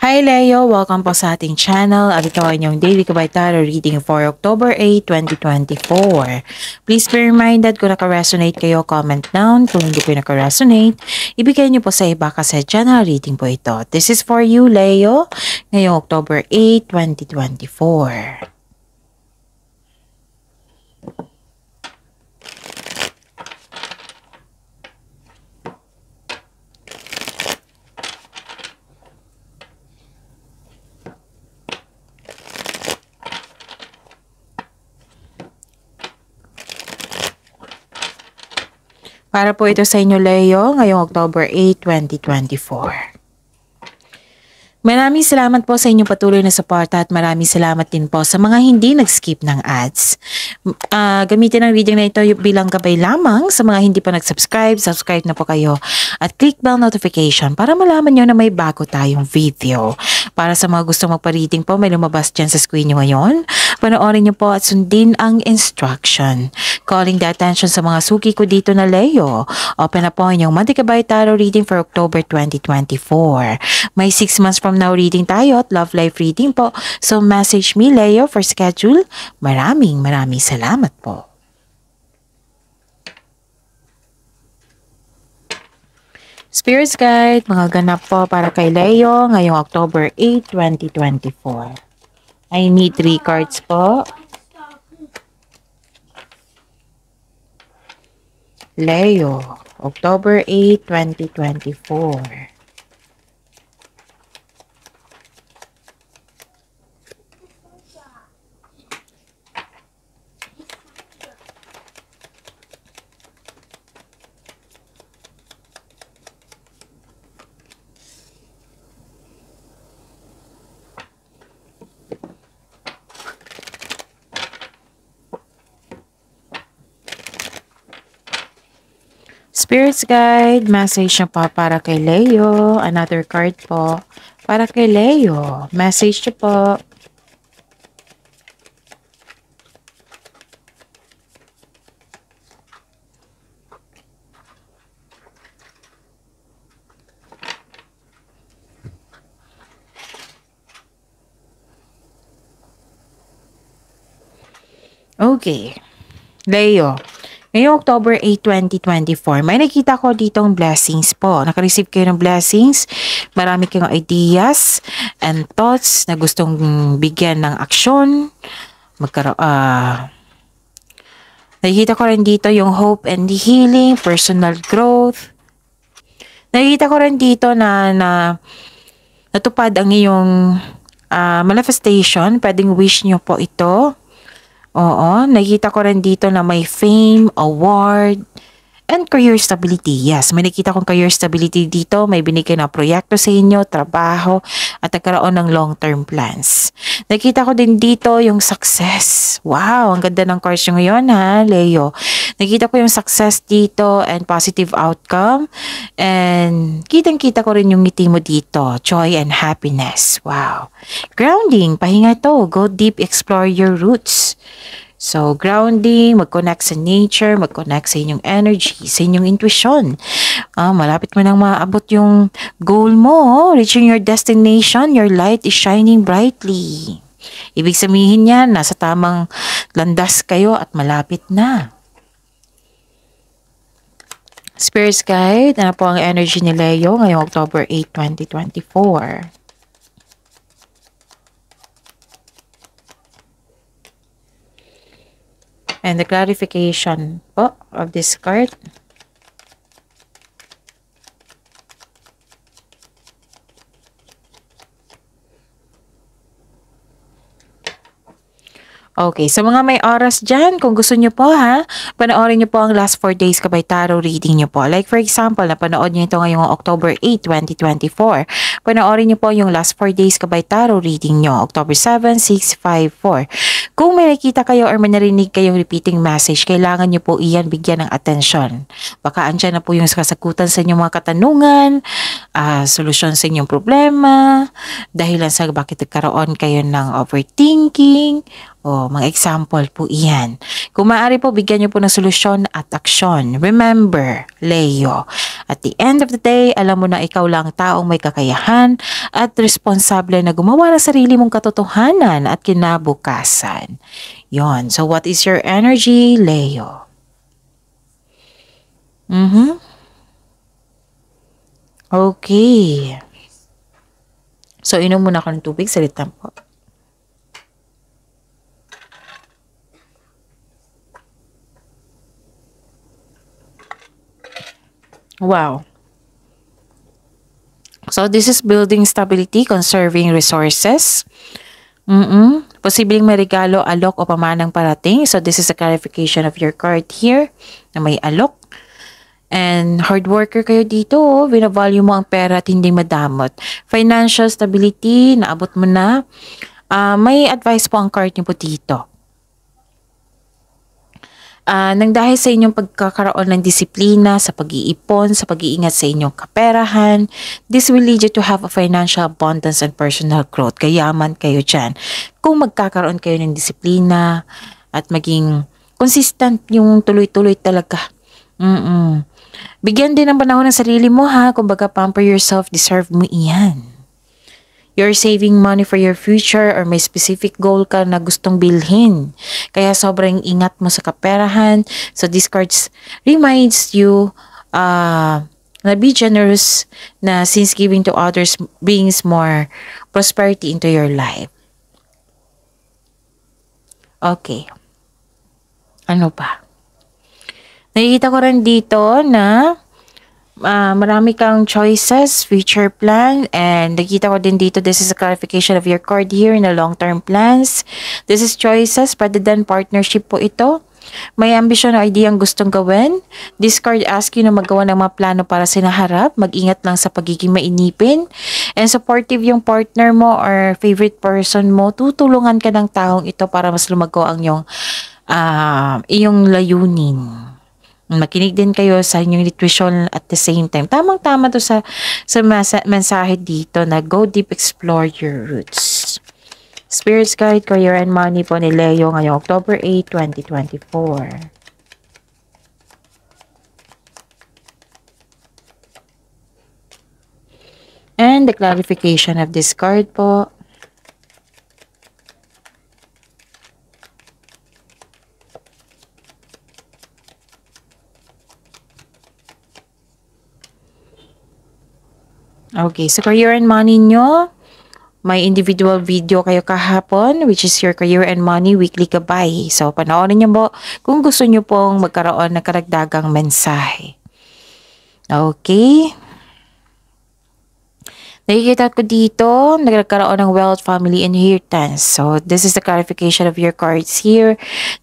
Hi Leo! Welcome po sa ating channel at ito ay inyong daily Kabay Tarot reading for October 8, 2024. Please be reminded kung naka-resonate kayo, comment down. Kung hindi po naka-resonate, ibigay niyo po sa iba kasi general reading po ito. This is for you Leo ngayong October 8, 2024. Para po ito sa inyo, Leo, ngayong October 8, 2024. Maraming salamat po sa inyong patuloy na suporta at maraming salamat din po sa mga hindi nag-skip ng ads. Gamitin ang reading na ito bilang gabay lamang sa mga hindi pa nag-subscribe. Subscribe na po kayo at click bell notification para malaman nyo na may bago tayong video. Para sa mga gusto magpa-reading po, may lumabas dyan sa screen nyo ngayon. Panoorin nyo po at sundin ang instruction. Calling the attention sa mga suki ko dito na Leo. Open na po ang inyong Monthly Kabay Tarot reading for October 2024. May 6 months from now reading tayo at love life reading po. So message me Leo for schedule. Maraming salamat po. Spirits Guide, mga ganap po para kay Leo ngayong October 8, 2024. I need 3 cards po. Leo, October 8, 2024. Spirits Guide, message nyo po para kay Leo. Another card po para kay Leo. Message nyo po. Okay. Leo. Ngayong October 8, 2024, may nakita ko ditong blessings po. Naka-receive kayo ng blessings. Marami kayong ideas and thoughts na gustong bigyan ng aksyon. Nakikita ko rin dito yung hope and healing, personal growth. Nakikita ko rin dito na natupad ang iyong manifestation. Pwedeng wish nyo po ito. Oo, nakita ko rin dito na may fame, award, and career stability. Yes, may nakita kong career stability dito. May binigay na proyekto sa inyo, trabaho, at nagkaroon ng long-term plans. Nakita ko din dito yung success. Wow, ang ganda ng cards nyo ngayon ha, Leo. Nakita ko yung success dito and positive outcome. And kitang-kita ko rin yung ngiti mo dito. Joy and happiness. Wow. Grounding, pahinga to. Go deep, explore your roots. So, grounding, mag-connect sa nature, mag-connect sa inyong energy, sa inyong intuition. Malapit mo nang maabot yung goal mo. Reaching your destination, your light is shining brightly. Ibig sabihin yan, nasa tamang landas kayo at malapit na. Spirits Guide, ano po ang energy ni Leo ngayong October 8, 2024? And the clarification po of this card. Okay, sa mga may oras dyan, kung gusto nyo po ha, panoorin nyo po ang last 4 days Kabay Tarot reading nyo po. Like for example, napanood nyo ito ngayong October 8, 2024. Panoorin nyo po yung last 4 days Kabay Tarot reading nyo, October 7, 6, 5, 4. Kung may nakita kayo or may narinig kayong repeating message, kailangan nyo po iyan bigyan ng atensyon. Baka andyan na po yung kasagutan sa inyong mga katanungan, solusyon sa inyong problema, dahilan sa bakit nagkaroon kayo ng overthinking, O, mga example po iyan. Kung maaari po, bigyan niyo po ng solusyon at aksyon. Remember, Leo, at the end of the day, alam mo na ikaw lang taong may kakayahan at responsable na gumawa ng sarili mong katotohanan at kinabukasan. Yon. So, what is your energy, Leo? Okay. So, inom muna ako ng tubig. Salitan po. Wow. So, this is building stability, conserving resources. Posibleng may regalo, alok o pamanang parating. So, this is a clarification of your card here na may alok. And hard worker kayo dito, binavalue mo ang pera at hindi madamot. Financial stability, naabot mo na. May advice po ang card niyo po dito. Nang dahil sa inyong pagkakaroon ng disiplina sa pag-iipon, sa pag-iingat sa inyong kaperahan, this will lead you to have a financial abundance and personal growth. Kayaman kayo dyan. Kung magkakaroon kayo ng disiplina at maging consistent, yung tuloy-tuloy talaga. Bigyan din ng panahon ng sarili mo ha. Kumbaga, pamper yourself, deserve mo iyan. You're saving money for your future or may specific goal ka na gustong bilhin. Kaya sobrang ingat mo sa kaperahan. So this cards reminds you na be generous, na since giving to others brings more prosperity into your life. Okay. Ano pa? Nakikita ko rin dito na marami kang choices, future plan, and nakita ko din dito, this is a clarification of your card here in the long-term plans. This is choices, rather than partnership po ito. May ambisyon o idea ang gustong gawin. This card asks you na magawa ng mga plano para sa naharap. Mag-ingat lang sa pagiging mainipin. And supportive yung partner mo or favorite person mo. Tutulungan ka ng taong ito para mas lumago ang iyong layunin. Makinig din kayo sa inyong intuition at the same time. Tamang-tama to sa mensahe dito na go deep, explore your roots. Spirit's Guide, Career and Money po ni Leo ngayong October 8, 2024. And the clarification of this card po. Okay, so career and money nyo, may individual video kayo kahapon, which is your career and money weekly gabay. So, panoorin nyo po kung gusto nyo pong magkaroon ng karagdagang mensahe. Okay. Nakikita ko dito, nagkaroon ng wealth, family, inheritance. So, this is the clarification of your cards here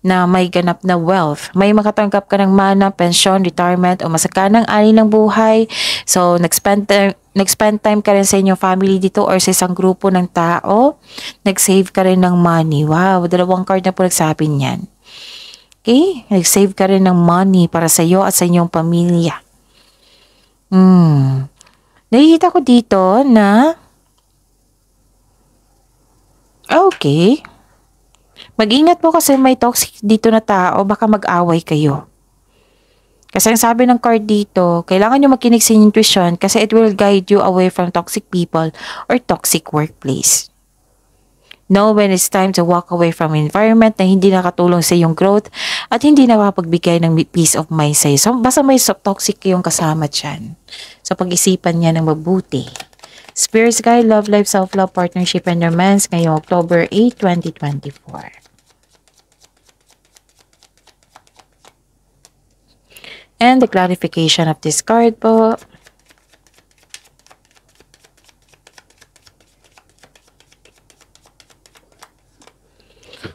na may ganap na wealth. May makatanggap ka ng mana, pension, retirement, o masaganang ani ng buhay. So, nag-spend time ka rin sa inyong family dito or sa isang grupo ng tao. Nag-save ka rin ng money. Wow, dalawang card na po nagsabi niyan. Okay, nag-save ka rin ng money para sa iyo at sa inyong pamilya. Nakikita ko dito na okay. Mag-ingat po kasi may toxic dito na tao, baka mag-away kayo. Kasi ang sabi ng card dito, kailangan nyo makinig sa intuition kasi it will guide you away from toxic people or toxic workplace. Know when it's time to walk away from environment na hindi nakatulong sa iyong growth at hindi nakapagbigay ng peace of mind sa iyo. So, basta may toxic kayong kasama dyan. So, pag-isipan niya ng mabuti. Spirit's Guide, Love Life, Self-Love, Partnership, and Romance ngayong October 8, 2024. And the clarification of this card po.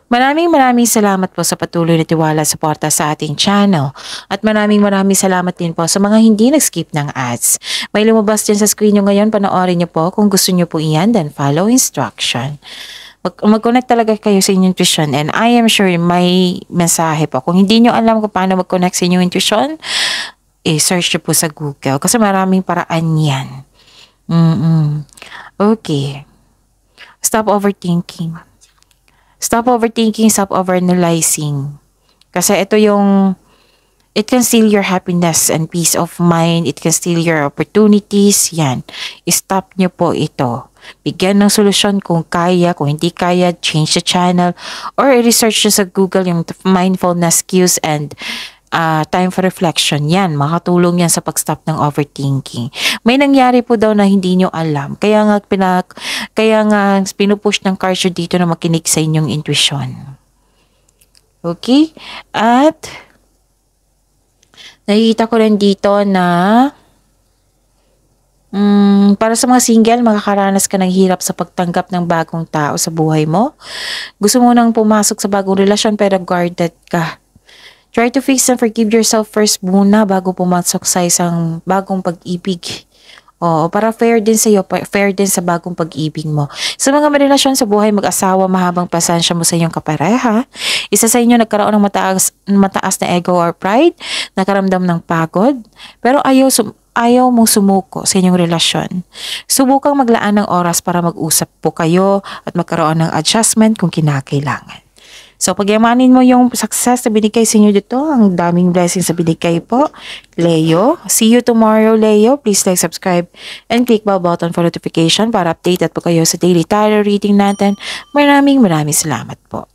Maraming salamat po sa patuloy na tiwala at suporta sa ating channel. At maraming salamat din po sa mga hindi nag-skip ng ads. May lumabas dyan sa screen nyo ngayon, panoorin nyo po. Kung gusto nyo po iyan, then follow instruction. Mag-connect talaga kayo sa inyong intuition and I am sure may mensahe po. Kung hindi nyo alam kung paano mag-connect sa inyong intuition, search nyo po sa Google kasi maraming paraan yan. Okay. Stop overthinking. Stop overthinking, stop overanalyzing. Kasi ito yung, it can steal your happiness and peace of mind. It can steal your opportunities. Yan. Stop nyo po ito. Bigyan ng solusyon kung kaya. Kung hindi kaya, change the channel. Or research nyo sa Google yung mindfulness cues and time for reflection. Yan, makatulong yan sa pag-stop ng overthinking. May nangyari po daw na hindi nyo alam. Kaya nga pinupush ng cards dito na makinig sa inyong intuition. Okay? At nakikita ko rin dito na para sa mga single, makakaranas ka ng hirap sa pagtanggap ng bagong tao sa buhay mo. Gusto mo nang pumasok sa bagong relasyon pero guarded ka. Try to fix and forgive yourself first muna bago pumasok sa isang bagong pag-ibig. Oo, para fair din sa iyo, fair din sa bagong pag-ibig mo. Sa mga relasyon sa buhay mag-asawa, mahabang pasensya mo sa iyong kapareha. Isa sa inyo nagkaroon ng mataas na ego or pride, nakaramdam ng pagod, pero ayaw mong sumuko sa inyong relasyon. Subukang maglaan ng oras para mag-usap po kayo at magkaroon ng adjustment kung kinakailangan. So, pagyamanin mo yung success na binigay sa inyo dito. Ang daming blessings na binigay po. Leo, see you tomorrow, Leo. Please like, subscribe, and click bell button for notification para updated po kayo sa daily tarot reading natin. Maraming salamat po.